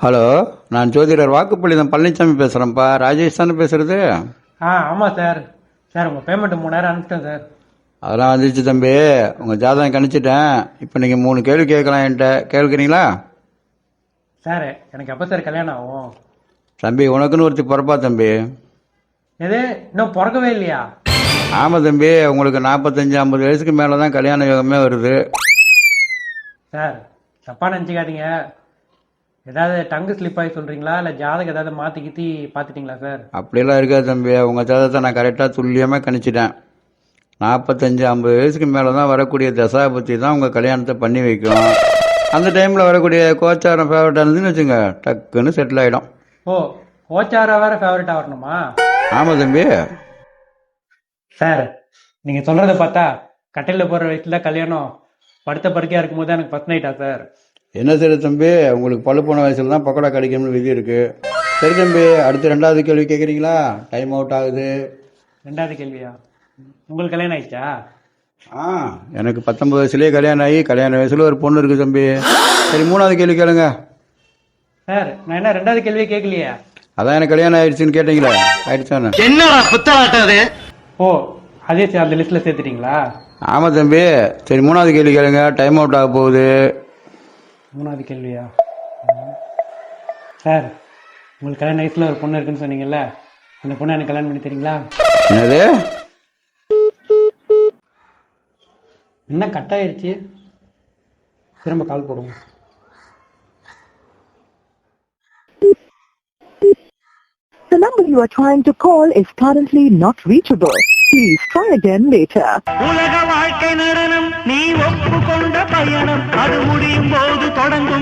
Hello, நான் ஜோதிடர் வாக்குப்பள்ளிதான் பழனிசாமி பேசுகிறேன்ப்பா. ராஜேஷ் தானே பேசுறது? ஆமாம் சார். சார் உங்கள் பேமெண்ட் 3000 அனுப்பிட்டேன் சார். அதெல்லாம் வந்துச்சு தம்பி. உங்கள் ஜாதகம் கணிச்சிட்டேன். இப்போ நீங்கள் 3 கேள்வி கேட்கலாம். என்கிட்ட கேட்குறீங்களா? சார் எனக்கு எப்போ சார் கல்யாணம் ஆகும்? தம்பி, உனக்குன்னு ஒருத்தி பிறப்பா தம்பி. எது இன்னும் பிறக்கவே இல்லையா? ஆமாம் தம்பி, உங்களுக்கு 45-50 வயசுக்கு மேலே தான் கல்யாண யோகமே வருது. சார் தப்பாக நினச்சிக்காதீங்க. ஏதாவது டங்கு ஸ்லிப் ஆகி சொல்கிறீங்களா இல்லை ஜாதகம் ஏதாவது மாற்றி கித்தி பார்த்துட்டிங்களா சார்? அப்படியெல்லாம் இருக்காது தம்பி. உங்கள் ஜாதகத்தை நான் கரெக்டாக துல்லியமாக கணிச்சிட்டேன். 45-50 வயசுக்கு மேலே தான் வரக்கூடிய தசாபத்தி தான் உங்கள் கல்யாணத்தை பண்ணி வைக்கும். அந்த டைமில் வரக்கூடிய கோச்சாரம் ஃபேவரட்டாக இருந்துன்னு வச்சுங்க, டக்குன்னு செட்டில் ஆகிடும். ஓ, கோச்சாரா வேறு ஃபேவரட்டாக வரணுமா? ஆமாம் தம்பி. சார் நீங்கள் சொல்கிறத பார்த்தா கட்டையில் போகிற வயசுல கல்யாணம் படுத்த படுக்கையாக இருக்கும்போது எனக்கு ஃபர்ஸ்ட் நைட்டா சார்? என்ன சரி தம்பி, உங்களுக்கு பழு போன வயசுல தான் பக்கோடா கிடைக்கும்னு விதி இருக்கு. சரி தம்பி, அடுத்து 2வது கேள்வி கேட்குறீங்களா? டைம் அவுட் ஆகுது. 2வது கேள்வியா? உங்களுக்கு கல்யாணம் ஆயிடுச்சா? எனக்கு 19 வயசுலேயே கல்யாணம் ஆகி கல்யாண வயசுல ஒரு பொண்ணு இருக்கு தம்பி. சரி, 3வது கேள்வி கேளுங்க. சார் நான் என்ன 2வது கேள்வியே கேட்கலையே. அதான் எனக்கு கல்யாணம் ஆயிடுச்சுன்னு கேட்டீங்களா? ஆயிடுச்சானு? என்னடா புத்தாட்டது? ஓ, அதே சார் அந்த லிஸ்ட்டில் சேர்த்துட்டீங்களா? ஆமாம் தம்பி. சரி, 3வது கேள்வி கேளுங்க. டைம் அவுட் ஆக போகுது. 3வது கேள்வியா? சார் உங்களுக்கு கல்யாண வயசில் ஒரு பொண்ணு இருக்குன்னு சொன்னீங்கல்ல, அந்த பொண்ணை எனக்கு கல்யாணம் பண்ணி தரீங்களா? என்னது? என்ன கட் ஆயிடுச்சு? திரும்ப கால் போடுவோம். The number you are trying to call is currently not reachable. Please try again later. உலக வாழ்க்கை நடனம், நீ ஒப்புக்கொண்ட பயணம், அது முடியும் போது தொடங்கும்